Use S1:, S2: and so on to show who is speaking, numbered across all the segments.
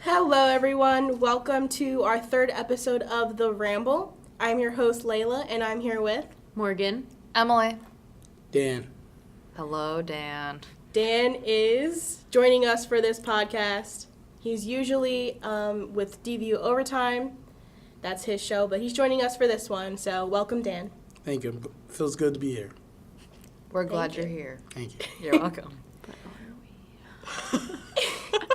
S1: Hello, everyone. Welcome to our third episode of The Ramble. I'm your host, Layla, and I'm here with
S2: Morgan.
S3: Emily.
S4: Dan.
S3: Hello, Dan.
S1: Dan is joining us for this podcast. He's usually with DVU Overtime. That's his show, but he's joining us for this one. So welcome, Dan.
S4: Thank you. Feels good to be here.
S3: We're glad you're here.
S4: Thank you.
S3: You're welcome.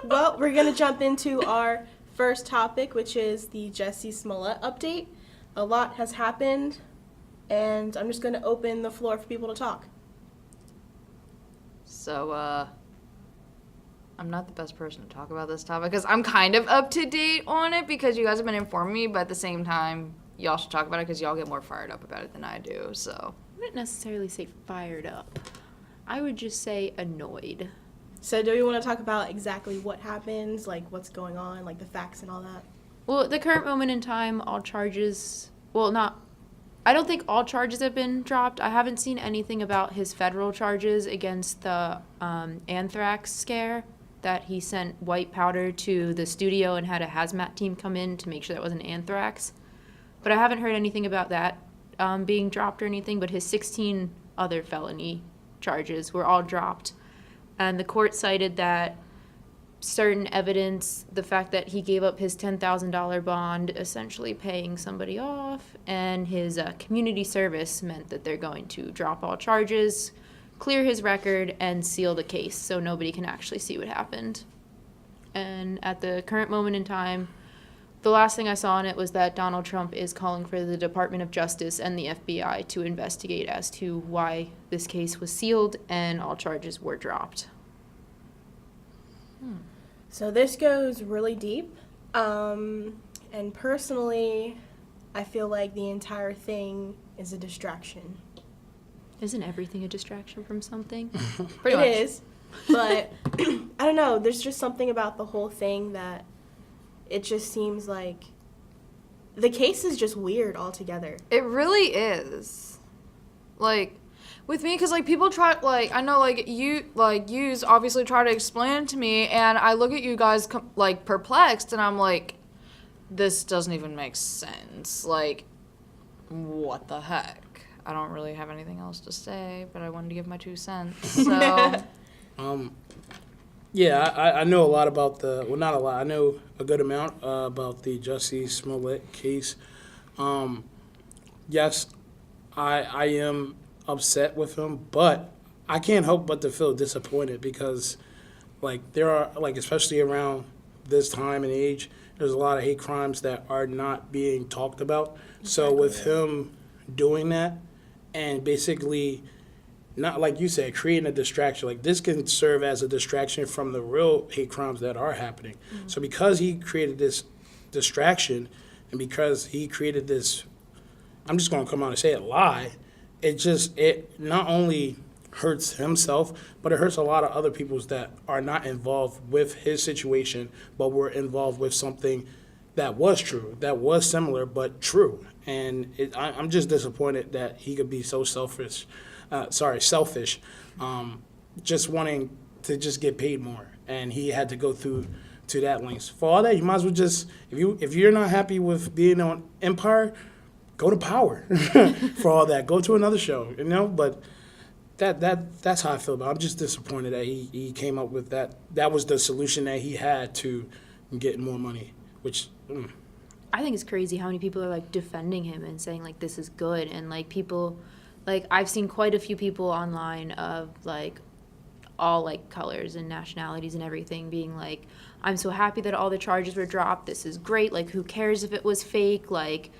S1: Well, we're going to jump into our first topic, which is the Jussie Smollett update. A lot has happened, and I'm just going to open the floor for people to talk.
S3: So, I'm not the best person to talk about this topic because I'm kind of up to date on it because you guys have been informing me, but at the same time, y'all should talk about it because y'all get more fired up about it than I do, so.
S2: I wouldn't necessarily say fired up. I would just say annoyed.
S1: So do we want to talk about exactly what happens, like what's going on, like the facts and all that?
S2: Well, at the current moment in time, all charges, I don't think all charges have been dropped. I haven't seen anything about his federal charges against the anthrax scare that he sent white powder to the studio and had a hazmat team come in to make sure that wasn't anthrax. But I haven't heard anything about that being dropped or anything, but his 16 other felony charges were all dropped. And the court cited that certain evidence, the fact that he gave up his $10,000 bond, essentially paying somebody off, and his community service meant that they're going to drop all charges, clear his record, and seal the case so nobody can actually see what happened. And at the current moment in time, the last thing I saw on it was that Donald Trump is calling for the Department of Justice and the FBI to investigate as to why this case was sealed and all charges were dropped.
S1: So this goes really deep, and personally, I feel like the entire thing is a distraction.
S2: Isn't everything a distraction from something?
S1: It is, but I don't know, there's just something about the whole thing that it just seems like the case is just weird altogether.
S3: It really is. Like, with me, because, like, people try, like, I know, like, yous obviously try to explain it to me, and I look at you guys, like, perplexed, and I'm like, this doesn't even make sense. Like, what the heck? I don't really have anything else to say, but I wanted to give my 2 cents, so.
S4: Yeah, I know a lot about not a lot, I know a good amount about the Jussie Smollett case. Yes, I am upset with him, but I can't help but to feel disappointed because, like, there are, like, especially around this time and age, there's a lot of hate crimes that are not being talked about. Exactly. So with him doing that and basically, not like you said, creating a distraction, like this can serve as a distraction from the real hate crimes that are happening. Mm-hmm. So because he created this distraction and because he created this, I'm just going to come out and say it, lie, it not only hurts himself, but it hurts a lot of other people that are not involved with his situation, but were involved with something that was true, that was similar, but true. And I'm just disappointed that he could be so selfish, just wanting to just get paid more. And he had to go through to that lengths. For all that, you might as well just, if you're not happy with being on Empire, go to Power. For all that, go to another show, you know. But that's how I feel about it. I'm just disappointed that he came up with that. That was the solution that he had to get more money, which.
S2: I think it's crazy how many people are, like, defending him and saying, like, this is good. And, like, people, like, I've seen quite a few people online of, like, all, like, colors and nationalities and everything being like, I'm so happy that all the charges were dropped. This is great. Like, who cares if it was fake? Like,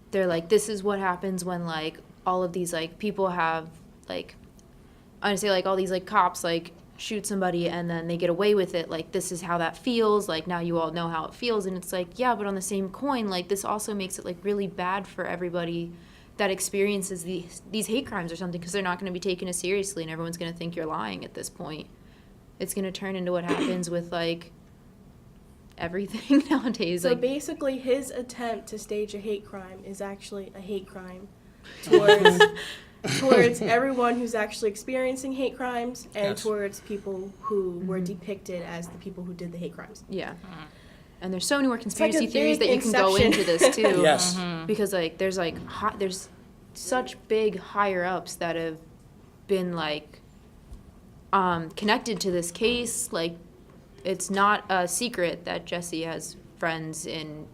S2: they're like, this is what happens when, like, all of these, like, people have, like, I want to say, like, all these, like, cops, like, shoot somebody and then they get away with it. Like, this is how that feels. Like, now you all know how it feels. And it's like, yeah, but on the same coin, like, this also makes it, like, really bad for everybody that experiences these hate crimes or something, because they're not going to be taken as seriously and everyone's going to think you're lying at this point. It's going to turn into what happens with, like, everything nowadays.
S1: So
S2: like,
S1: basically his attempt to stage a hate crime is actually a hate crime towards everyone who's actually experiencing hate crimes and
S4: Yes.
S1: towards people who were depicted as the people who did the hate crimes.
S2: yeah. And there's so many more conspiracy
S1: a
S2: theories
S1: big
S2: that you can go
S1: inception.
S2: into this too.
S4: Yes.
S2: Because like there's such big higher ups that have been like connected to this case. Like it's not a secret that Jussie has friends in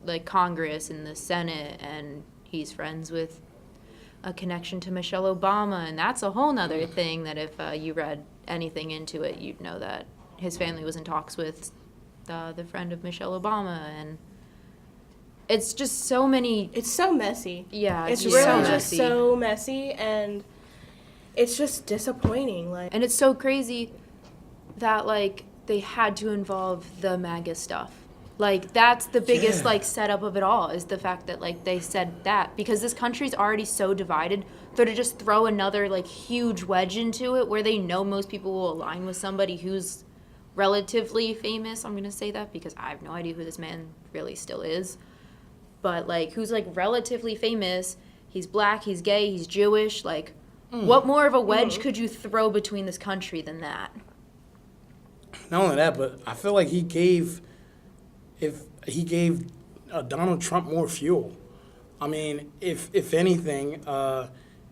S2: like Congress and the Senate, and he's friends with a connection to Michelle Obama, and that's a whole nother thing that if you read anything into it, you'd know that his family was in talks with the friend of Michelle Obama, and it's just so many.
S1: It's so messy.
S2: Yeah,
S1: It's
S2: just
S1: really
S2: so
S1: just
S2: messy.
S1: so messy, and it's just disappointing. Like,
S2: And it's so crazy that like they had to involve the MAGA stuff. Like that's the biggest like setup of it all, is the fact that like they said that, because this country's already so divided, so to just throw another like huge wedge into it where they know most people will align with somebody who's relatively famous. I'm gonna say that because I have no idea who this man really still is, but like who's like relatively famous. He's black, he's gay, he's Jewish. Like what more of a wedge could you throw between this country than that?
S4: Not only that, but I feel like he gave Donald Trump more fuel. I mean, if anything,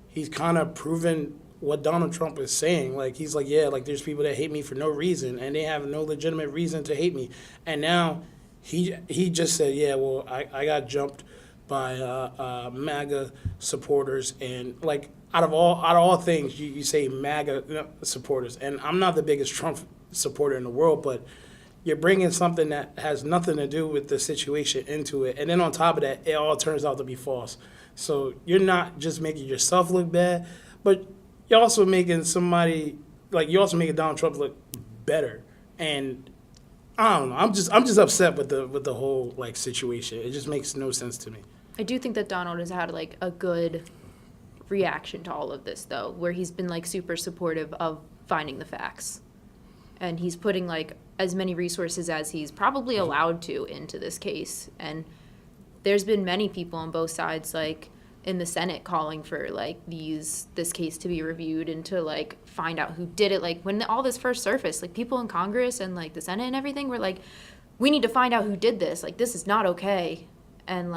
S4: he's kind of proven what Donald Trump is saying. Like, he's like, yeah, like there's people that hate me for no reason, and they have no legitimate reason to hate me. And now he just said, yeah, well, I got jumped by MAGA supporters, and like out of all things, you say MAGA supporters, and I'm not the biggest Trump supporter in the world, but you're bringing something that has nothing to do with the situation into it, and then on top of that, it all turns out to be false. So you're not just making yourself look bad, but you're also making Donald Trump look better. And I don't know. I'm just upset with the whole like situation. It just makes no sense to me.
S2: I do think that Donald has had like a good reaction to all of this though, where he's been like super supportive of finding the facts. And he's putting like as many resources as he's probably allowed to into this case. And there's been many people on both sides, like in the Senate, calling for like this case to be reviewed and to like find out who did it. Like when all this first surfaced, like people in Congress and like the Senate and everything were like, we need to find out who did this. Like this is not okay. And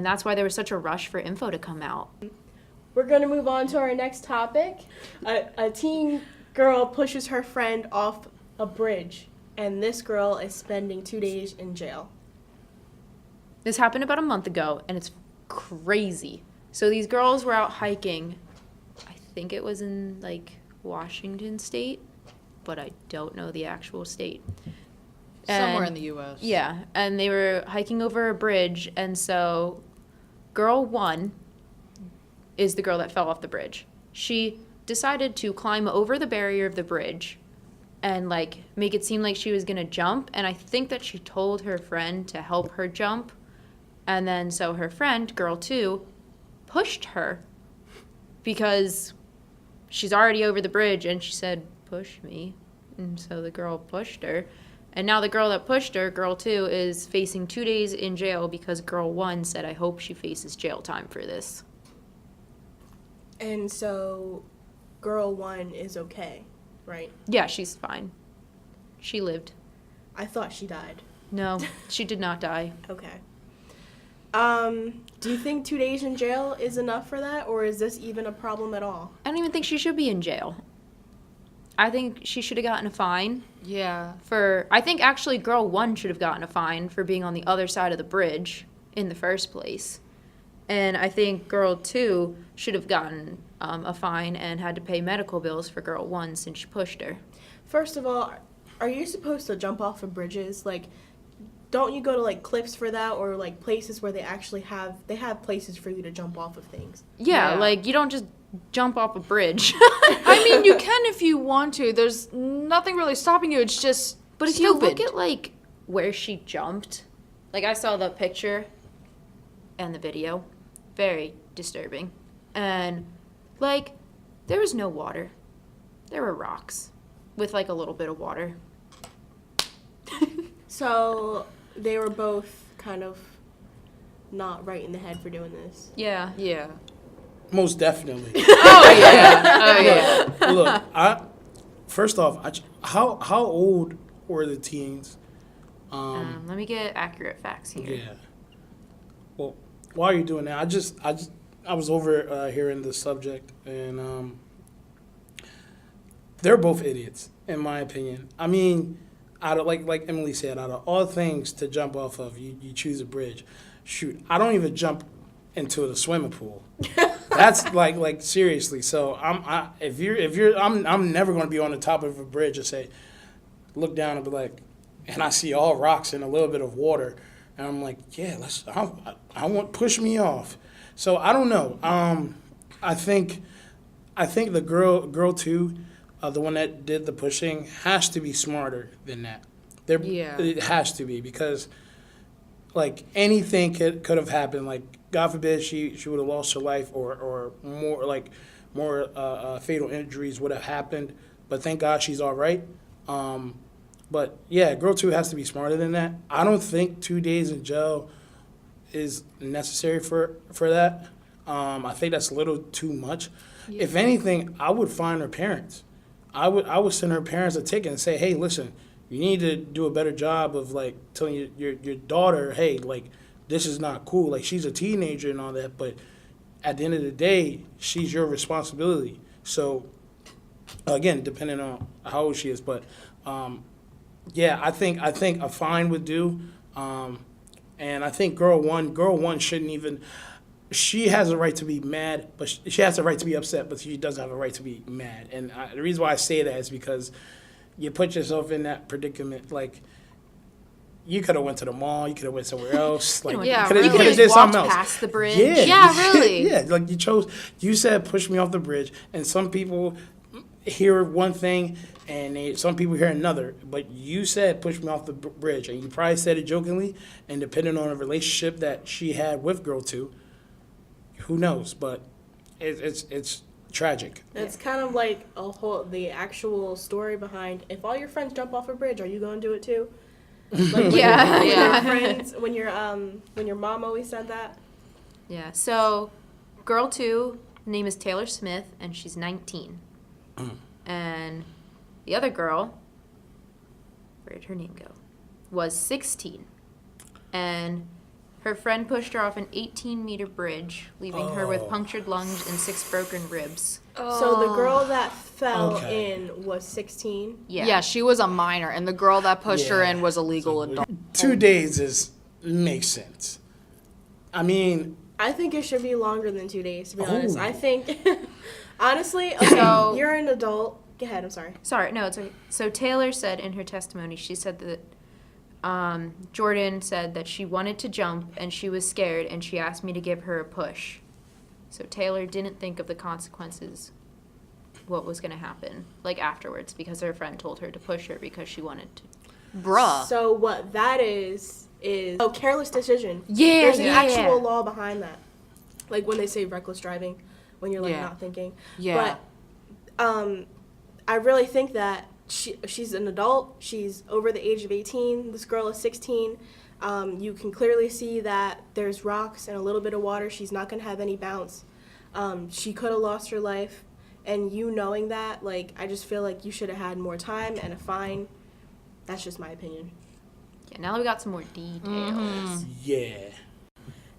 S2: that's why there was such a rush for info to come out.
S1: we're gonna move on to our next topic. A teen girl pushes her friend off a bridge, and this girl is spending 2 days in jail.
S2: This happened about a month ago, and it's crazy. So these girls were out hiking. I think it was in, like, Washington State, but I don't know the actual state.
S3: Somewhere
S2: And-
S3: in the U.S.
S2: Yeah, and they were hiking over a bridge, and so girl 1 is the girl that fell off the bridge. She decided to climb over the barrier of the bridge and, like, make it seem like she was going to jump, and I think that she told her friend to help her jump. And then so her friend, girl 2, pushed her because she's already over the bridge, and she said, push me. And so the girl pushed her. And now the girl that pushed her, girl 2, is facing 2 days in jail because girl 1 said, I hope she faces jail time for this.
S1: And so girl 1 is okay, right?
S2: Yeah, she's fine. She lived.
S1: I thought she died.
S2: No, she did not die.
S1: Okay. Do you think 2 days in jail is enough for that, or is this even a problem at all?
S2: I don't even think she should be in jail. I think she should have gotten a fine.
S3: Yeah.
S2: I think actually girl 1 should have gotten a fine for being on the other side of the bridge in the first place. And I think girl 2 should have gotten a fine and had to pay medical bills for girl 1 since she pushed her.
S1: First of all, are you supposed to jump off of bridges? Like, don't you go to, like, cliffs for that, or, like, places where they have places for you to jump off of things?
S2: Yeah,
S3: Yeah.
S2: like you don't just jump off a bridge.
S3: I mean, you can if you want to. There's nothing really stopping you. It's just
S2: But if
S3: stupid.
S2: you look at, like, where she jumped, like, I saw the picture and the video. Very disturbing. And, like, there was no water. There were rocks with, like, a little bit of water.
S1: So they were both kind of not right in the head for doing this.
S2: Yeah.
S3: Yeah.
S4: Most definitely.
S3: Oh yeah. Oh yeah.
S4: Look, first off, how old were the teens
S2: Let me get accurate facts here.
S4: Yeah. Well, while you're doing that, I was over hearing the subject, and they're both idiots, in my opinion. I mean, out of like Emily said, out of all things to jump off of, you choose a bridge. Shoot, I don't even jump into the swimming pool. That's like seriously. So I'm never going to be on the top of a bridge and say, look down and be like, and I see all rocks and a little bit of water, and I'm like, yeah, I want push me off. So I don't know. I think the girl too, the one that did the pushing, has to be smarter than that. It has to be, because like anything could have happened. Like God forbid she would have lost her life, or more fatal injuries would have happened. But thank God she's all right. But yeah, girl 2 has to be smarter than that. I don't think 2 days in jail is necessary for that. I think that's a little too much. Yeah. If anything, I would fine her parents. I would send her parents a ticket and say, hey, listen, you need to do a better job of like telling your daughter, hey, like this is not cool. Like she's a teenager and all that, but at the end of the day, she's your responsibility. So again, depending on how old she is, but yeah, I think a fine would do. And I think girl one shouldn't even. She has a right to be mad, but she has a right to be upset, but she doesn't have a right to be mad. And the reason why I say that is because you put yourself in that predicament. Like, you could have went to the mall, you could have went somewhere else. Like,
S3: yeah,
S2: you could have
S3: just
S2: walked
S3: something else.
S2: past the bridge.
S3: Yeah, really.
S4: Yeah, like you said push me off the bridge, and some people hear one thing and some people hear another, but you said push me off the bridge, and you probably said it jokingly, and depending on the relationship that she had with girl 2, who knows? But it's tragic.
S1: It's kind of like the actual story behind, if all your friends jump off a bridge, are you going to do it too? Like when your mom always said that.
S2: Yeah. So, girl 2, name is Taylor Smith, and she's 19. And the other girl, where did her name go? Was 16. And her friend pushed her off an 18-meter bridge, leaving her with punctured lungs and 6 broken ribs.
S1: So the girl that fell in was 16?
S3: Yeah, she was a minor, and the girl that pushed her in was a legal adult.
S4: 2 days makes sense. I mean,
S1: I think it should be longer than 2 days, to be honest. I think, honestly, okay, you're an adult. Go ahead, I'm sorry.
S2: Sorry, no, it's okay. So Taylor said in her testimony, she said that Jordan said that she wanted to jump and she was scared and she asked me to give her a push. So Taylor didn't think of the consequences, what was going to happen, like afterwards, because her friend told her to push her because she wanted to.
S3: Bruh.
S1: So what that is careless decision.
S2: Yeah,
S1: There's an actual law behind that. Like when they say reckless driving, when you're like not thinking.
S3: Yeah.
S1: But I really think that she's an adult. She's over the age of 18. This girl is 16. You can clearly see that there's rocks and a little bit of water. She's not going to have any bounce. She could have lost her life. And you knowing that, like, I just feel like you should have had more time and a fine. That's just my opinion.
S2: Yeah, now we got some more details.
S4: Yeah.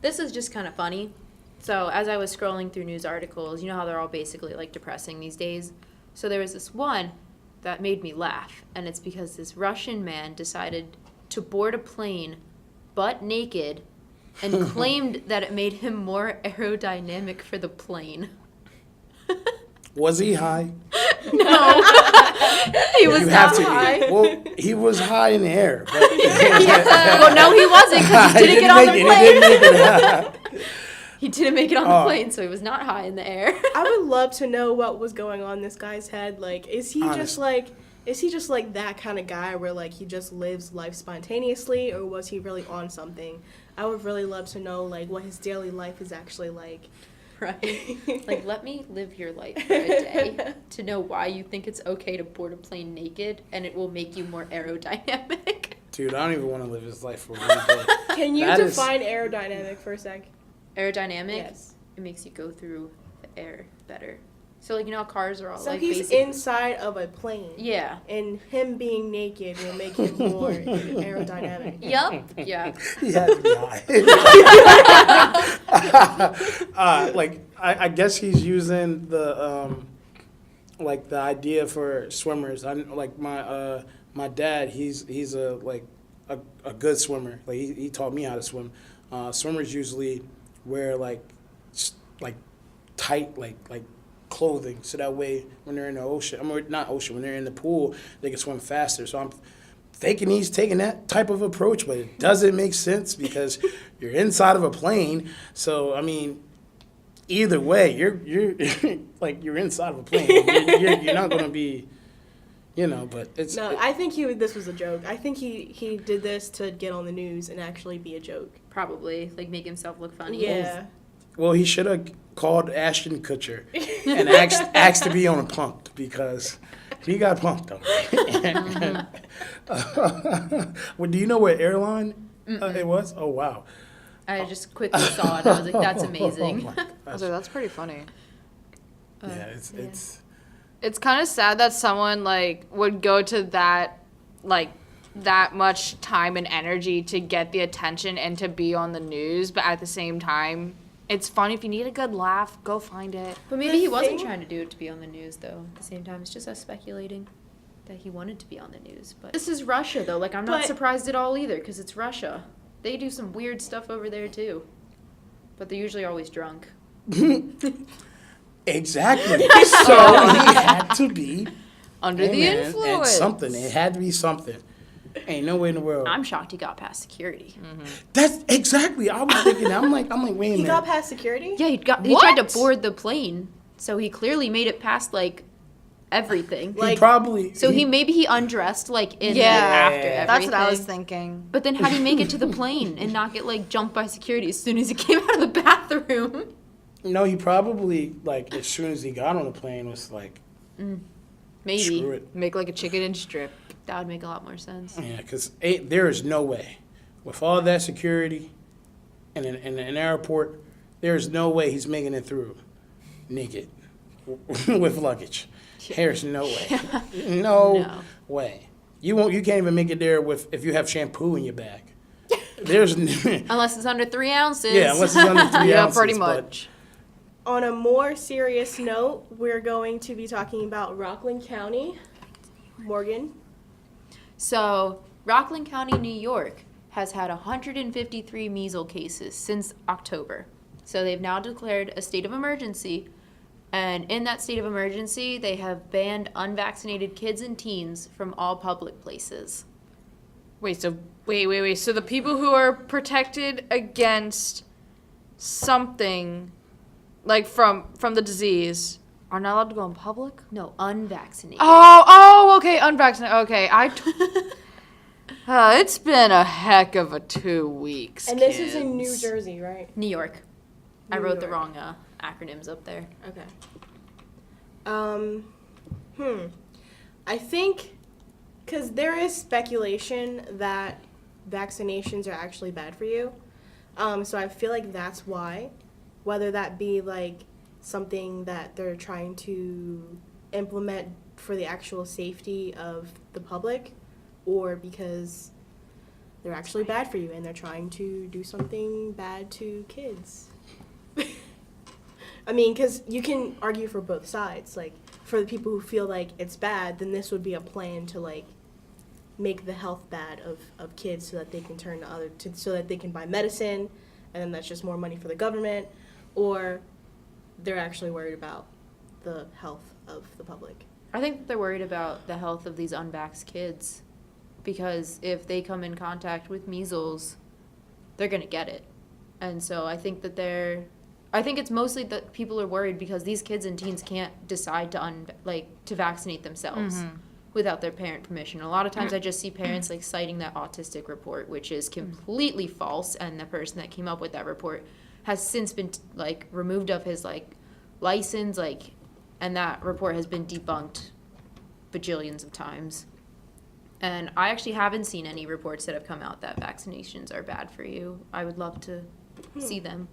S2: This is just kind of funny. So as I was scrolling through news articles, you know how they're all basically like depressing these days? So there was this one that made me laugh, and it's because this Russian man decided to board a plane butt naked and claimed that it made him more aerodynamic for the plane.
S4: Was he high?
S2: No. He was not high.
S4: Well, he was high in the air. But
S2: Well, no, he wasn't, because he didn't get on the plane. He didn't make it on the plane, so he was not high in the air.
S1: I would love to know what was going on in this guy's head. Like, is he just like that kind of guy where like he just lives life spontaneously, or was he really on something? I would really love to know like what his daily life is actually like.
S2: Right. Like, let me live your life for a day to know why you think it's okay to board a plane naked and it will make you more aerodynamic.
S4: Dude, I don't even want to live his life for one day.
S1: Can you define aerodynamic for a sec?
S2: Aerodynamic?
S1: Yes.
S2: It makes you go through the air better. So, like, you know how cars are all,
S1: So
S2: like,
S1: he's
S2: basic.
S1: inside of a plane.
S2: Yeah.
S1: And him being naked will make him more aerodynamic.
S2: Yup. Yeah.
S4: He had to be high. I guess he's using the like the idea for swimmers. My dad. He's a good swimmer. Like he taught me how to swim. Swimmers usually wear like tight like clothing, so that way when they're in the ocean, when they're in the pool, they can swim faster. So I'm thinking he's taking that type of approach, but it doesn't make sense because you're inside of a plane. So I mean, either way, you're like you're inside of a plane. You're not going to be, But it's
S1: No, I think this was a joke. I think he did this to get on the news and actually be a joke.
S2: Probably. Like, make himself look funny.
S1: Yeah.
S4: Well, he should have called Ashton Kutcher and asked to be on a punked because he got punked though. Well, do you know what airline it was? Oh wow!
S2: I just quickly saw it. I was like, that's amazing.
S4: Oh, my
S3: I was
S4: gosh.
S3: like, that's pretty funny.
S4: Yeah, it's
S3: It's kind of sad that someone like would go to that much time and energy to get the attention and to be on the news, but at the same time, it's fun. If you need a good laugh, go find it.
S2: But maybe he wasn't
S1: thing-
S2: trying to do it to be on the news, though. At the same time, it's just us speculating that he wanted to be on the news. But this is Russia, though. Like, I'm not
S1: But-
S2: surprised at all either, because it's Russia. They do some weird stuff over there, too. But they're usually always drunk.
S4: exactly. So he had to be
S3: Under the
S4: and
S3: influence.
S4: something. It had to be something. Ain't no way in the world.
S2: I'm shocked he got past security.
S4: That's exactly. I was thinking. I'm like, wait a
S1: He
S4: minute.
S1: got past security?
S2: Yeah, he tried to
S3: What?
S2: board the plane, so he clearly made it past, like, everything.
S4: He probably.
S2: So maybe he undressed, like, in
S3: Yeah,
S2: there after everything.
S3: That's what I was thinking.
S2: But then how'd he make it to the plane and not get, like, jumped by security as soon as he came out of the bathroom?
S4: No, he probably like as soon as he got on the plane was like,
S2: Maybe.
S4: screw it.
S3: Make like a chicken and strip.
S2: That would make a lot more sense.
S4: Yeah, because there is no way with all that security and in an airport, there is no way he's making it through naked with luggage. There's no way. No way. You can't even make it there if you have shampoo in your bag. There's
S2: Unless it's under 3 ounces.
S4: yeah, unless it's under 3
S3: Yeah,
S4: ounces.
S3: pretty
S4: but-
S3: much.
S1: On a more serious note, we're going to be talking about Rockland County. Morgan.
S2: So, Rockland County, New York has had 153 measles cases since October. So, they've now declared a state of emergency. And in that state of emergency, they have banned unvaccinated kids and teens from all public places.
S3: Wait. So the people who are protected against something, like from the disease, are not allowed to go in public?
S2: No, unvaccinated.
S3: Okay, unvaccinated. Okay, it's been a heck of a 2 weeks.
S1: And this is in
S3: kids.
S1: New Jersey, right?
S2: New York. I
S1: New
S2: wrote the
S1: York.
S2: wrong acronyms up there.
S1: Okay. I think, because there is speculation that vaccinations are actually bad for you. So I feel like that's why. Whether that be like something that they're trying to implement for the actual safety of the public, or because they're actually bad for you and they're trying to do something bad to kids. I mean, because you can argue for both sides. Like, for the people who feel like it's bad, then this would be a plan to, like, make the health bad of kids so that they can turn to so that they can buy medicine, and then that's just more money for the government. Or they're actually worried about the health of the public.
S2: I think they're worried about the health of these unvaxxed kids, because if they come in contact with measles, they're going to get it. And so I think it's mostly that people are worried because these kids and teens can't decide to vaccinate themselves without their parent permission. A lot of times I just see parents like citing that autistic report, which is completely false, and the person that came up with that report has since been like removed of his like license, like, and that report has been debunked bajillions of times. And I actually haven't seen any reports that have come out that vaccinations are bad for you. I would love to see them.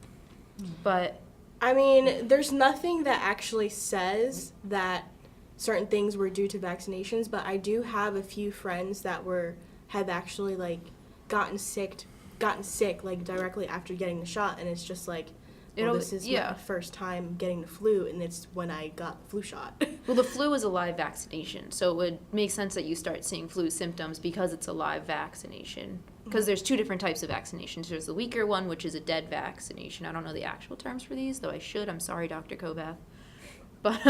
S2: But
S1: I mean, there's nothing that actually says that certain things were due to vaccinations, but I do have a few friends that have actually like gotten sick like directly after getting the shot, and it's just like, well, this is my first time getting the flu, and it's when I got the flu shot.
S2: Well, the flu is a live vaccination, so it would make sense that you start seeing flu symptoms because it's a live vaccination. Because there's two different types of vaccinations. There's the weaker one, which is a dead vaccination. I don't know the actual terms for these, though I should. I'm sorry, Dr. Kovath. But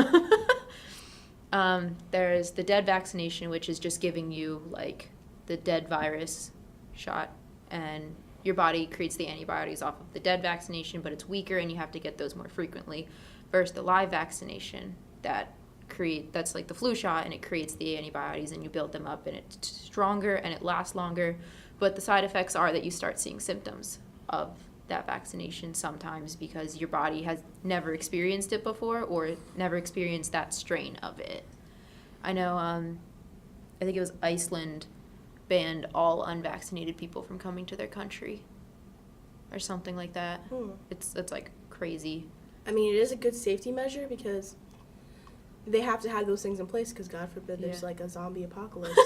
S2: there's the dead vaccination, which is just giving you, like, the dead virus shot, and your body creates the antibodies off of the dead vaccination, but it's weaker, and you have to get those more frequently. Versus the live vaccination that's like the flu shot, and it creates the antibodies, and you build them up, and it's stronger, and it lasts longer. But the side effects are that you start seeing symptoms of that vaccination sometimes because your body has never experienced it before or never experienced that strain of it. I know, I think it was Iceland banned all unvaccinated people from coming to their country or something like that. It's like crazy.
S1: I mean, it is a good safety measure because they have to have those things in place because God forbid there's like a zombie apocalypse.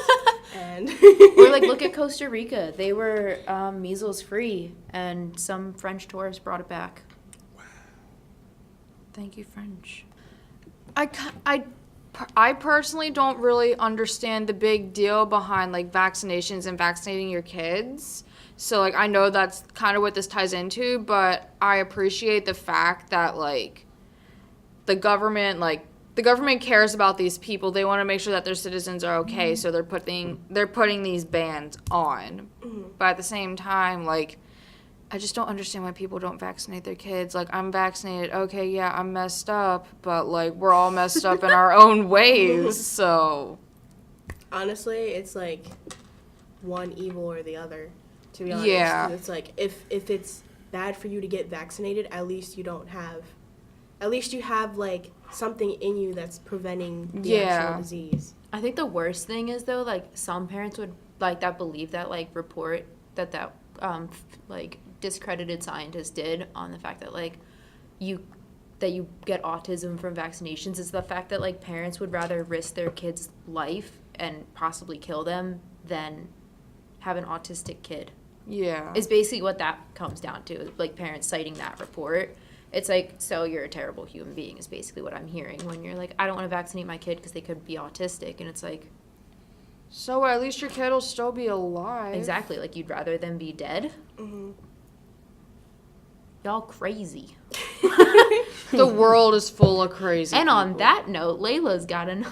S1: And
S2: or like look at Costa Rica. They were measles free, and some French tourists brought it back.
S4: Wow.
S3: Thank you, French. I personally don't really understand the big deal behind like vaccinations and vaccinating your kids. So like I know that's kind of what this ties into, but I appreciate the fact that like the government cares about these people. They want to make sure that their citizens are okay, so they're putting these bans on. But at the same time, like, I just don't understand why people don't vaccinate their kids. Like, I'm vaccinated. Okay, yeah, I'm messed up, but like we're all messed up in our own ways. So
S1: honestly, it's like one evil or the other. To be honest,
S3: yeah.
S1: It's like if it's bad for you to get vaccinated, at least you have like something in you that's preventing the actual disease.
S2: I think the worst thing is though, like some parents would like that believe that like report that like discredited scientists did on the fact that like you get autism from vaccinations is the fact that like parents would rather risk their kid's life and possibly kill them than have an autistic kid.
S3: Yeah.
S2: Is basically what that comes down to, like parents citing that report. It's like, so you're a terrible human being is basically what I'm hearing when you're like, I don't want to vaccinate my kid because they could be autistic. And it's like,
S3: so at least your kid will still be alive.
S2: exactly, like you'd rather them be dead?
S1: Mm-hmm.
S2: Y'all crazy.
S3: The world is full of crazy
S2: And
S3: people.
S2: on that note, Layla's got I'm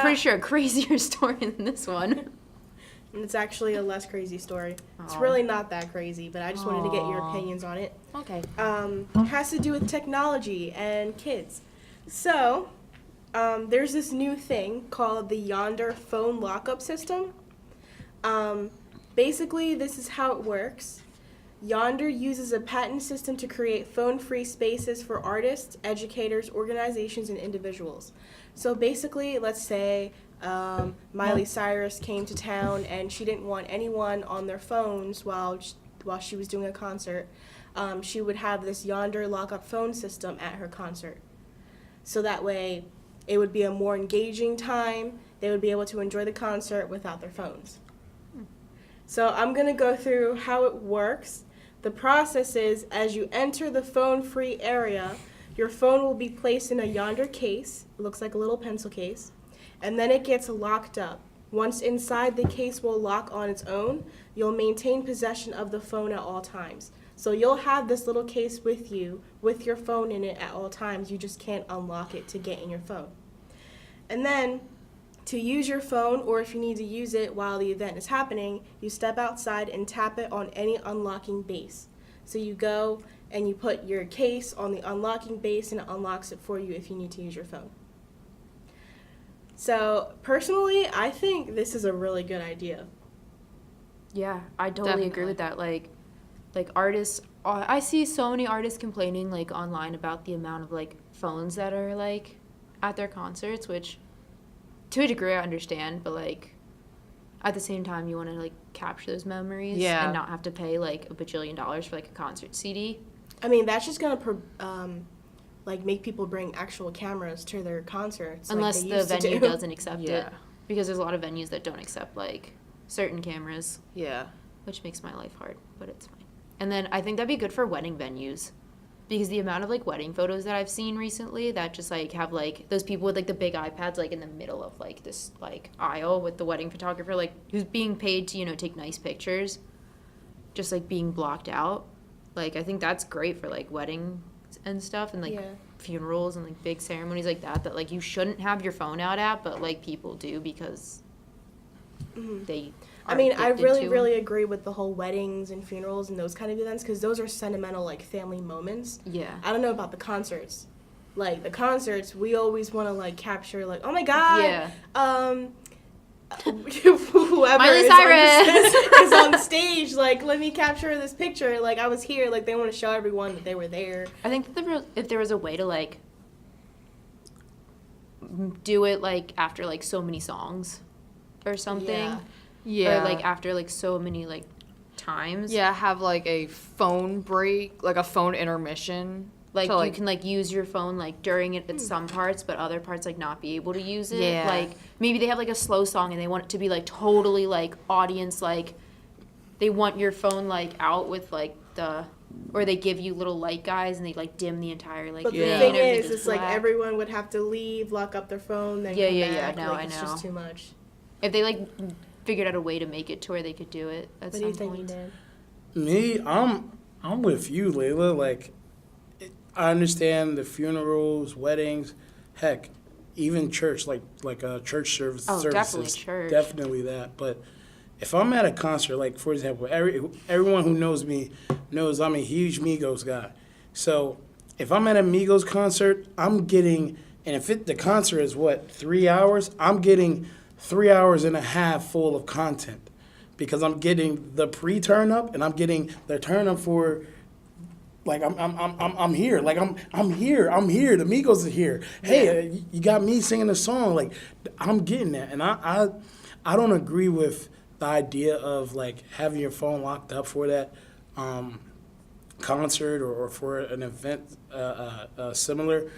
S2: pretty sure a crazier story than this one.
S1: And it's actually a less crazy story. It's
S2: Aw.
S1: really not that crazy, but I just wanted to get your opinions on it.
S2: Okay.
S1: It has to do with technology and kids. So, there's this new thing called the Yondr phone lockup system. Basically, this is how it works. Yondr uses a patent system to create phone-free spaces for artists, educators, organizations, and individuals. So basically, let's say Miley Cyrus came to town and she didn't want anyone on their phones while she was doing a concert. She would have this Yondr lockup phone system at her concert. So that way, it would be a more engaging time. They would be able to enjoy the concert without their phones. So I'm going to go through how it works. The process is, as you enter the phone-free area, your phone will be placed in a Yondr case. It looks like a little pencil case. And then it gets locked up. Once inside, the case will lock on its own. You'll maintain possession of the phone at all times. So you'll have this little case with you, with your phone in it at all times. You just can't unlock it to get in your phone. And then, to use your phone, or if you need to use it while the event is happening, you step outside and tap it on any unlocking base. So you go and you put your case on the unlocking base and it unlocks it for you if you need to use your phone. So personally, I think this is a really good idea.
S2: Yeah, I totally agree with that. Like artists, I see so many artists complaining like online about the amount of like phones that are like at their concerts, which to a degree I understand, but like at the same time you want to like capture those memories and not have to pay like $1 bajillion for like a concert CD.
S1: I mean, that's just gonna like make people bring actual cameras to their concerts.
S2: Unless
S1: like
S2: the
S1: used to
S2: venue
S1: do.
S2: doesn't accept it.
S3: Yeah.
S2: Because there's a lot of venues that don't accept, like, certain cameras,
S3: Yeah.
S2: which makes my life hard, but it's fine. And then I think that'd be good for wedding venues. Because the amount of, like, wedding photos that I've seen recently that just, like, have, like, those people with, like, the big iPads, like, in the middle of, like, this, like, aisle with the wedding photographer, like, who's being paid to, you know, take nice pictures, just, like, being blocked out. Like, I think that's great for, like, weddings and stuff and, like,
S1: Yeah.
S2: funerals and, like, big ceremonies like that, like, you shouldn't have your phone out at, but, like, people do because they
S1: I
S2: are
S1: mean, I
S2: addicted
S1: really,
S2: to 'em.
S1: really agree with the whole weddings and funerals and those kind of events because those are sentimental, like, family moments.
S2: Yeah.
S1: I don't know about the concerts. Like, the concerts, we always want to, like, capture, like, oh my God.
S2: Yeah.
S1: Whoever
S2: Miley
S1: is
S2: Cyrus.
S1: is on stage, like, let me capture this picture. Like, I was here. Like, they want to show everyone that they were there.
S2: I think that if there was a way to, like, do it, like, after, like, so many songs or something.
S1: Yeah.
S3: Yeah.
S2: Or, like, after, like, so many, like, times.
S3: Yeah, have like a phone break, like a phone intermission.
S2: Like,
S3: to,
S2: you can, like, use your phone, like, during it at some parts, but other parts, like, not be able to use it.
S3: Yeah.
S2: Like, maybe they have, like, a slow song and they want it to be, like, totally, like, audience, like, they want your phone, like, out with, like, or they give you little light guys and they, like, dim the entire, like,
S1: But
S2: thing
S1: the
S2: and
S1: thing
S2: everything
S1: is,
S2: just
S1: it's like
S2: black.
S1: everyone would have to leave, lock up their phone, then
S2: Yeah,
S1: come
S2: yeah,
S1: back.
S2: no,
S1: like,
S2: I
S1: it's
S2: know.
S1: just too much.
S2: If they, like, figured out a way to make it to where they could do it at
S1: What do
S2: some
S1: you think,
S2: point.
S1: Dan?
S4: Me, I'm with you, Layla. Like, I understand the funerals, weddings, heck, even church, like church services.
S2: Oh, definitely church.
S4: Definitely that. But if I'm at a concert, like for example, everyone who knows me knows I'm a huge Migos guy. So if I'm at a Migos concert, I'm getting, and if the concert is what, 3 hours, I'm getting 3 hours and a half full of content. Because I'm getting the pre-turn up and I'm getting the turn up for, like, I'm here. Like, I'm here. The Migos are here. Hey, you got me singing a song. Like, I'm getting that. And I don't agree with the idea of, like, having your phone locked up for that concert or for an event similar.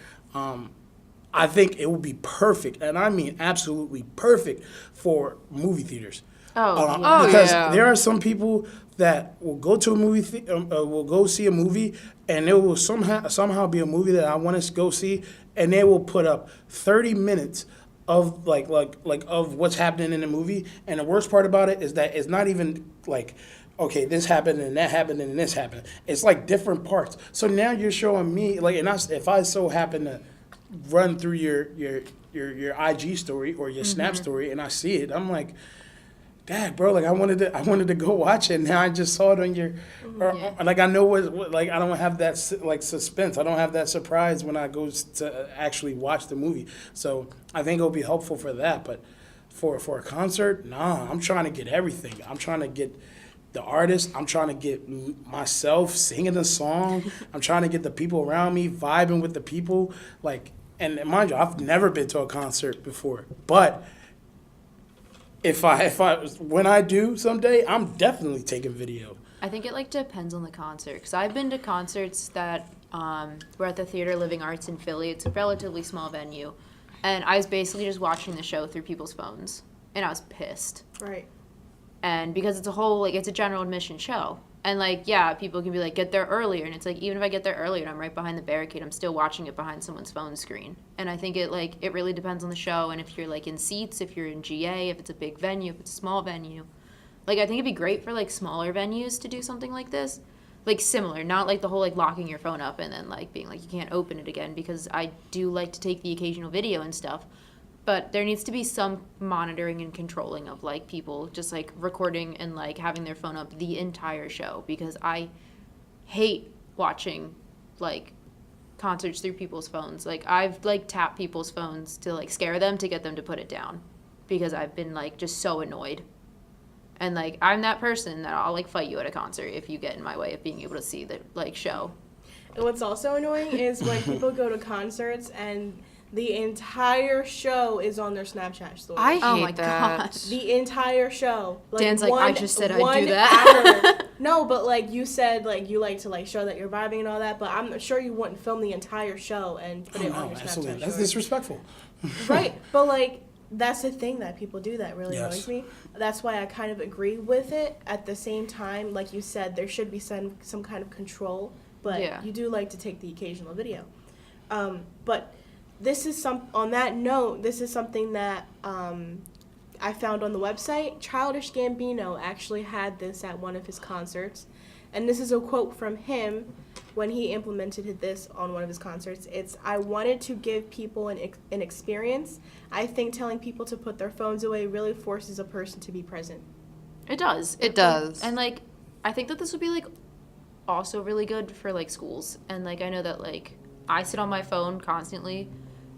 S4: I think it would be perfect, and I mean absolutely perfect, for movie theaters.
S2: Oh, yeah.
S4: Because
S3: yeah.
S4: there are some people that will go to a movie, will go see a movie, and it will somehow be a movie that I want to go see, and they will put up 30 minutes of like of what's happening in the movie. And the worst part about it is that it's not even like, okay, this happened and that happened and this happened. It's like different parts. So now you're showing me, like, and if I so happen to run through your IG story or your Snap story and I see it, I'm like, Dad, bro, like I wanted to go watch it. And now I just saw it on your, like I know what, like I don't have that like suspense. I don't have that surprise when I go to actually watch the movie. So I think it'll be helpful for that. But for a concert, nah, I'm trying to get everything. I'm trying to get the artist. I'm trying to get myself singing the song. I'm trying to get the people around me vibing with the people. Like, and mind you, I've never been to a concert before, but when I do someday, I'm definitely taking video.
S2: I think it, like, depends on the concert. Because I've been to concerts that were at the Theater Living Arts in Philly. It's a relatively small venue. And I was basically just watching the show through people's phones. And I was pissed.
S1: Right.
S2: And because it's a general admission show. And, like, yeah, people can be like, get there earlier. And it's like, even if I get there earlier and I'm right behind the barricade, I'm still watching it behind someone's phone screen. And I think it really depends on the show. And if you're, like, in seats, if you're in GA, if it's a big venue, if it's a small venue. Like, I think it'd be great for, like, smaller venues to do something like this. Like, similar. Not, like, the whole, like, locking your phone up and then, like, being like, you can't open it again. Because I do like to take the occasional video and stuff. But there needs to be some monitoring and controlling of, like, people just, like, recording and, like, having their phone up the entire show. Because I hate watching, like, concerts through people's phones. Like, I've, like, tapped people's phones to, like, scare them to get them to put it down. Because I've been, like, just so annoyed. And, like, I'm that person that I'll, like, fight you at a concert if you get in my way of being able to see the, like, show.
S1: And what's also annoying is when people go to concerts and The entire show is on their Snapchat story.
S3: I hate
S2: Oh my
S3: that.
S2: God.
S1: The entire show.
S2: Dan's like, I just said I'd do
S1: 1
S2: that.
S1: hour. No, but like you said, like you like to like show that you're vibing and all that. But I'm sure you wouldn't film the entire show and put
S4: Oh,
S1: it on
S4: no,
S1: your
S4: absolutely.
S1: Snapchat
S4: That's
S1: story.
S4: disrespectful.
S1: Right, but like that's the thing that people do that really
S4: Yes.
S1: annoys me. That's why I kind of agree with it. At the same time, like you said, there should be some kind of control. But
S3: Yeah.
S1: you do like to take the occasional video. But this is on that note, this is something that I found on the website. Childish Gambino actually had this at one of his concerts. And this is a quote from him when he implemented this on one of his concerts. It's, "I wanted to give people an experience. I think telling people to put their phones away really forces a person to be present."
S2: It does.
S3: It does.
S2: And like, I think that this would be like also really good for like schools. And like, I know that like I sit on my phone constantly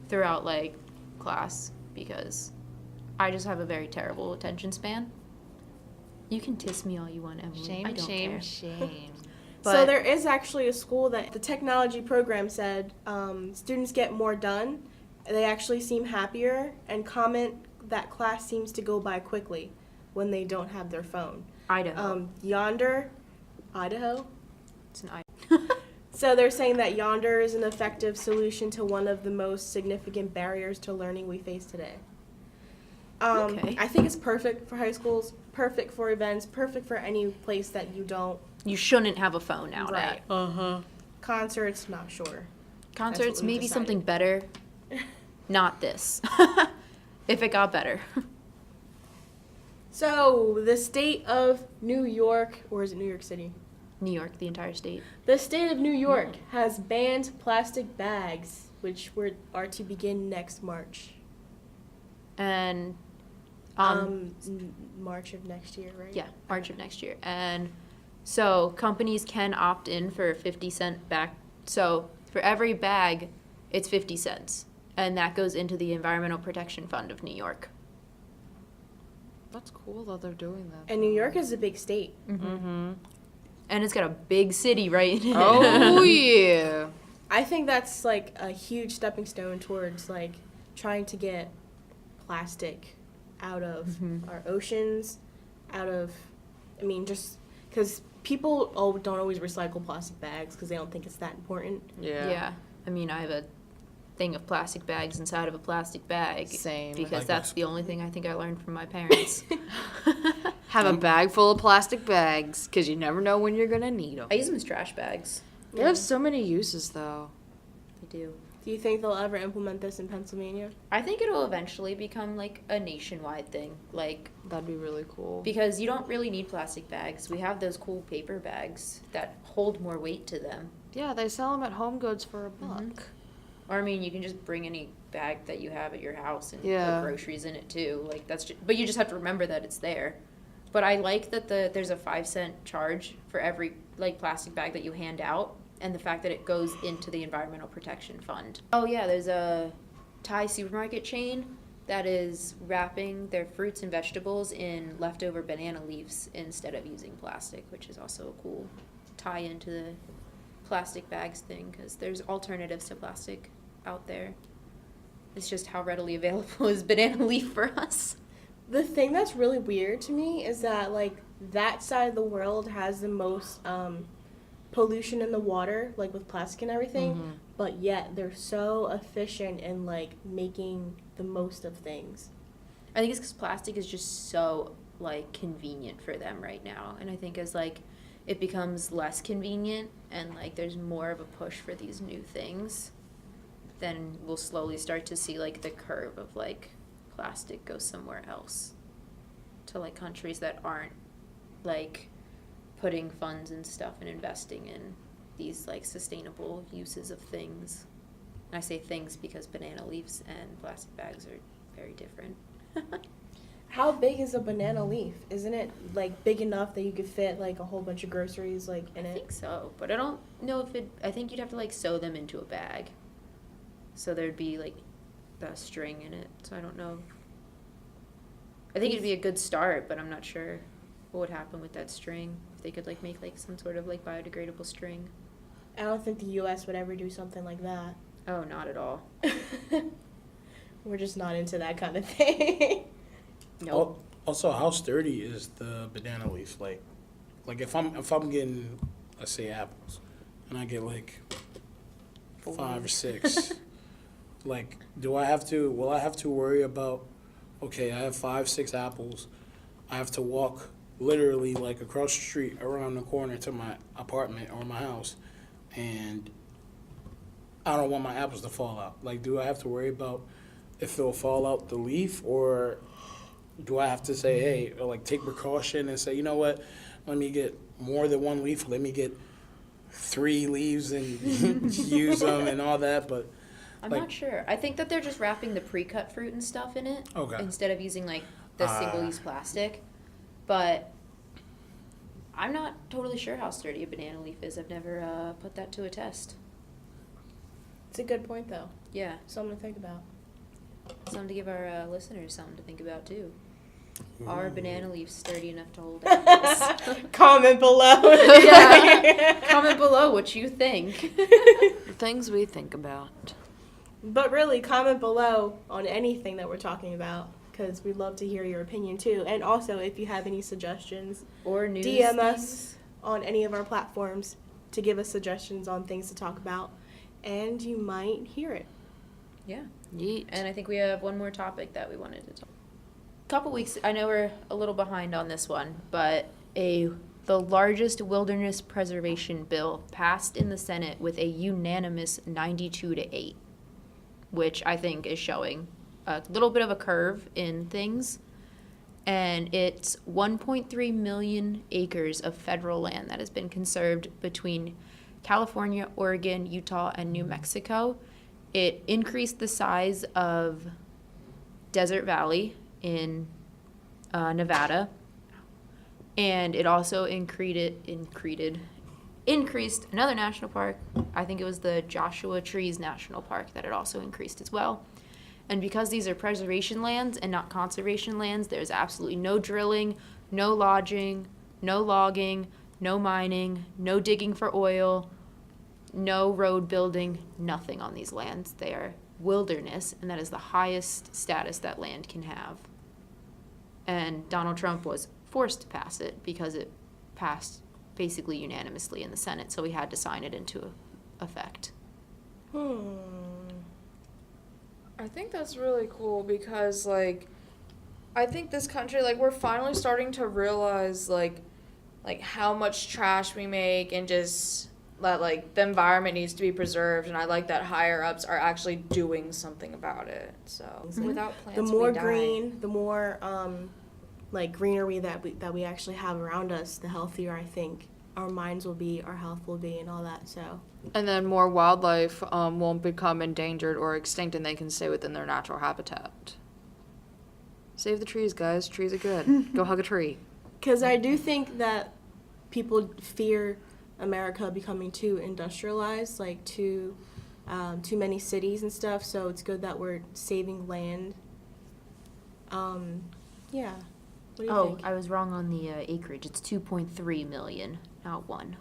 S2: throughout like class because I just have a very terrible attention span. You can tiss me all you want, Emily. I don't care.
S3: shame.
S1: So
S2: But-
S1: there is actually a school that the technology program said students get more done. They actually seem happier and comment that class seems to go by quickly when they don't have their phone.
S2: Idaho.
S1: Yondr, Idaho.
S2: It's an I.
S1: So they're saying that Yondr is an effective solution to one of the most significant barriers to learning we face today.
S2: Okay.
S1: I think it's perfect for high schools, perfect for events, perfect for any place that you don't.
S2: You shouldn't have a phone out
S1: Right.
S2: at.
S3: Uh-huh.
S1: Concerts, not sure.
S2: Concerts,
S1: we
S2: maybe
S1: decided.
S2: something better. Not this. If it got better.
S1: So, the state of New York, or is it New York City?
S2: New York, the entire state.
S1: The state of New York has banned plastic bags, which are to begin next March.
S2: And
S1: March of next year, right?
S2: yeah, March of next year. And so companies can opt in for a 50-cent back. So for every bag, it's 50 cents. And that goes into the Environmental Protection Fund of New York.
S3: That's cool that they're doing that.
S1: And New York is a big state.
S3: Mm-hmm.
S2: And it's got a big city right in it.
S3: Oh, yeah.
S1: I think that's like a huge stepping stone towards like trying to get plastic out of our oceans, out of, I mean, just because people don't always recycle plastic bags because they don't think it's that important.
S2: Yeah. I mean, I have a thing of plastic bags inside of a plastic bag.
S3: Same.
S2: Because
S4: Likewise.
S2: that's the only thing I think I learned from my parents.
S3: Have a bag full of plastic bags because you never know when you're going to need them.
S2: I use them as trash bags.
S3: They have so many uses, though.
S2: I do.
S1: Do you think they'll ever implement this in Pennsylvania?
S2: I think it'll eventually become like a nationwide thing. Like,
S3: That'd be really cool.
S2: because you don't really need plastic bags. We have those cool paper bags that hold more weight to them.
S3: Yeah, they sell them at Home Goods for $1.
S2: Or I mean, you can just bring any bag that you have at your house and
S3: Yeah.
S2: put groceries in it too. Like that's just, but you just have to remember that it's there. But I like that there's a 5-cent charge for every like plastic bag that you hand out, and the fact that it goes into the Environmental Protection Fund. Oh yeah, there's a Thai supermarket chain that is wrapping their fruits and vegetables in leftover banana leaves instead of using plastic, which is also a cool tie into the plastic bags thing, because there's alternatives to plastic out there. It's just how readily available is banana leaf for us.
S1: The thing that's really weird to me is that like that side of the world has the most pollution in the water, like with plastic and everything, but yet they're so efficient in like making the most of things.
S2: I think it's because plastic is just so like convenient for them right now, and I think as like it becomes less convenient and like there's more of a push for these new things, then we'll slowly start to see like the curve of like plastic go somewhere else, to like countries that aren't like putting funds and stuff and investing in these like sustainable uses of things. And I say things because banana leaves and plastic bags are very different.
S1: How big is a banana leaf? Isn't it like big enough that you could fit like a whole bunch of groceries like in
S2: I
S1: it?
S2: think so, but I don't know if I think you'd have to like sew them into a bag. So there'd be like the string in it. So I don't know. I think it'd be a good start, but I'm not sure what would happen with that string. If they could like make like some sort of like biodegradable string.
S1: I don't think the U.S. would ever do something like that.
S2: Oh, not at all.
S1: We're just not into that kind of thing.
S4: Also, how sturdy is the banana leaf? Like if I'm getting, let's say, apples, and I get like 5 or 6, like will I have to worry about? Okay, I have 5, 6 apples. I have to walk literally like across the street, around the corner to my apartment or my house, and I don't want my apples to fall out. Like, do I have to worry about if it'll fall out the leaf, or do I have to say, hey, or like take precaution and say, you know what, let me get more than 1 leaf, let me get 3 leaves and use them and all that, but
S2: I'm
S4: like,
S2: not sure. I think that they're just wrapping the pre-cut fruit and stuff in it instead of using like the single-use plastic. But I'm not totally sure how sturdy a banana leaf is. I've never put that to a test.
S1: It's a good point, though.
S2: Yeah,
S1: Something to think about.
S2: something to give our listeners something to think about too. Are banana leaves sturdy enough to hold apples?
S1: Comment below.
S2: Yeah. Comment below what you think.
S3: The things we think about.
S1: But really, comment below on anything that we're talking about, because we'd love to hear your opinion too. And also, if you have any suggestions,
S2: Or news.
S1: DM us on any of our platforms to give us suggestions on things to talk about, and you might hear it.
S2: Yeah.
S3: Yeet.
S2: And I think we have one more topic that we wanted to talk. Couple weeks, I know we're a little behind on this one, but the largest wilderness preservation bill passed in the Senate with a unanimous 92-8, which I think is showing a little bit of a curve in things. And it's 1.3 million acres of federal land that has been conserved between California, Oregon, Utah, and New Mexico. It increased the size of Desert Valley in Nevada, and it also increased another national park. I think it was the Joshua Trees National Park that it also increased as well. And because these are preservation lands and not conservation lands, there's absolutely no drilling, no lodging, no logging, no mining, no digging for oil, no road building, nothing on these lands. They are wilderness, and that is the highest status that land can have. And Donald Trump was forced to pass it because it passed basically unanimously in the Senate, so he had to sign it into effect.
S3: I think that's really cool because, like, I think this country, like, we're finally starting to realize, like how much trash we make and just that, like, the environment needs to be preserved, and I like that higher-ups are actually doing something about it, so.
S1: Mm-hmm.
S3: Without plants,
S1: The more
S3: we die.
S1: green, the more greenery that we actually have around us, the healthier I think our minds will be, our health will be, and all that. So.
S3: And then more wildlife won't become endangered or extinct, and they can stay within their natural habitat. Save the trees, guys. Trees are good. Go hug a tree.
S1: Because I do think that people fear America becoming too industrialized, like too many cities and stuff. So it's good that we're saving land. Yeah. What do you think?
S2: I was wrong on the acreage. It's 2.3 million, not 1.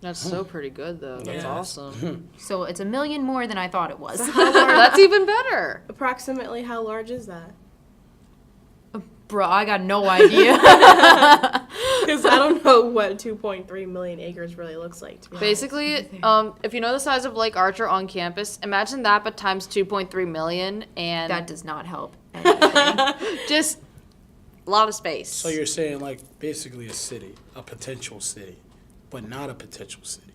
S3: That's so pretty good, though. That's
S4: Yeah.
S3: awesome.
S2: So it's 1 million more than I thought it was.
S3: That's even better.
S1: Approximately how large is that?
S2: Bro, I got no idea.
S1: Because I don't know what 2.3 million acres really looks like, to be honest.
S3: Basically, if you know the size of Lake Archer on campus, imagine that but times 2.3 million, and
S2: That does not help.
S3: just a lot of space.
S4: So you're saying like basically a city, a potential city, but not a potential city.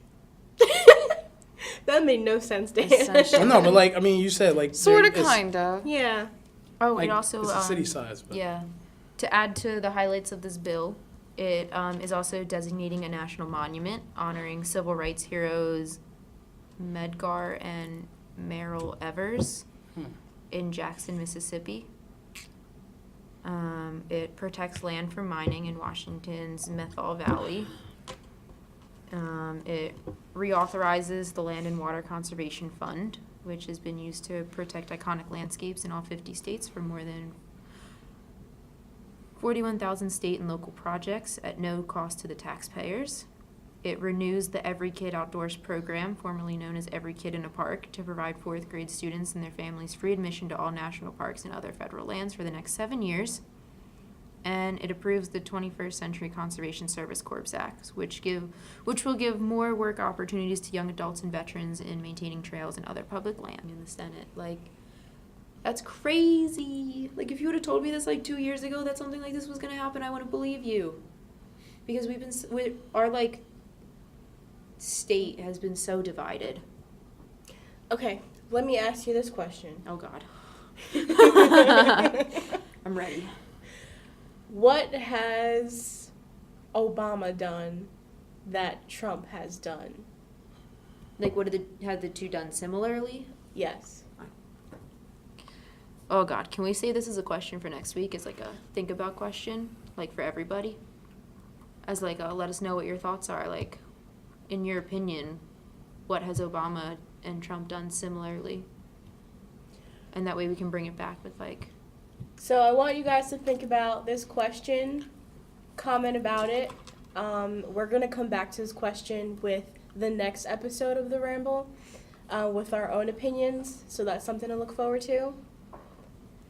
S1: That made no sense, Dan.
S3: Essentially.
S4: No, but like I mean, you said like
S3: Sort of,
S4: there is-
S3: kind of.
S1: Yeah.
S2: Oh,
S4: Like,
S2: it also
S4: it's a city size, but
S2: yeah. To add to the highlights of this bill, it is also designating a national monument honoring civil rights heroes Medgar and Merrill Evers in Jackson, Mississippi. It protects land from mining in Washington's Methol Valley. It reauthorizes the Land and Water Conservation Fund, which has been used to protect iconic landscapes in all 50 states for more than 41,000 state and local projects at no cost to the taxpayers. It renews the Every Kid Outdoors program, formerly known as Every Kid in a Park, to provide fourth grade students and their families free admission to all national parks and other federal lands for the next 7 years. And it approves the 21st Century Conservation Service Corps Act, which will give more work opportunities to young adults and veterans in maintaining trails and other public land in the Senate. Like, that's crazy. Like, if you would have told me this like 2 years ago that something like this was going to happen, I wouldn't believe you. Because our like state has been so divided.
S1: Okay, let me ask you this question.
S2: Oh God. I'm ready.
S1: What has Obama done that Trump has done?
S2: Like, what had the two done similarly?
S1: Yes.
S2: Oh God, can we say this as a question for next week? As like a think about question, like for everybody? As like a let us know what your thoughts are. Like, in your opinion, what has Obama and Trump done similarly? And that way we can bring it back with like...
S1: So I want you guys to think about this question, comment about it. We're going to come back to this question with the next episode of The Ramble with our own opinions. So that's something to look forward to.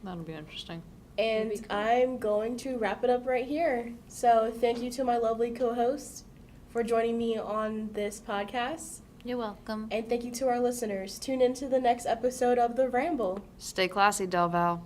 S3: That'll be interesting.
S1: And I'm going to wrap it up right here. So thank you to my lovely co-host for joining me on this podcast.
S2: You're welcome.
S1: And thank you to our listeners. Tune into the next episode of The Ramble.
S3: Stay classy, Del Val.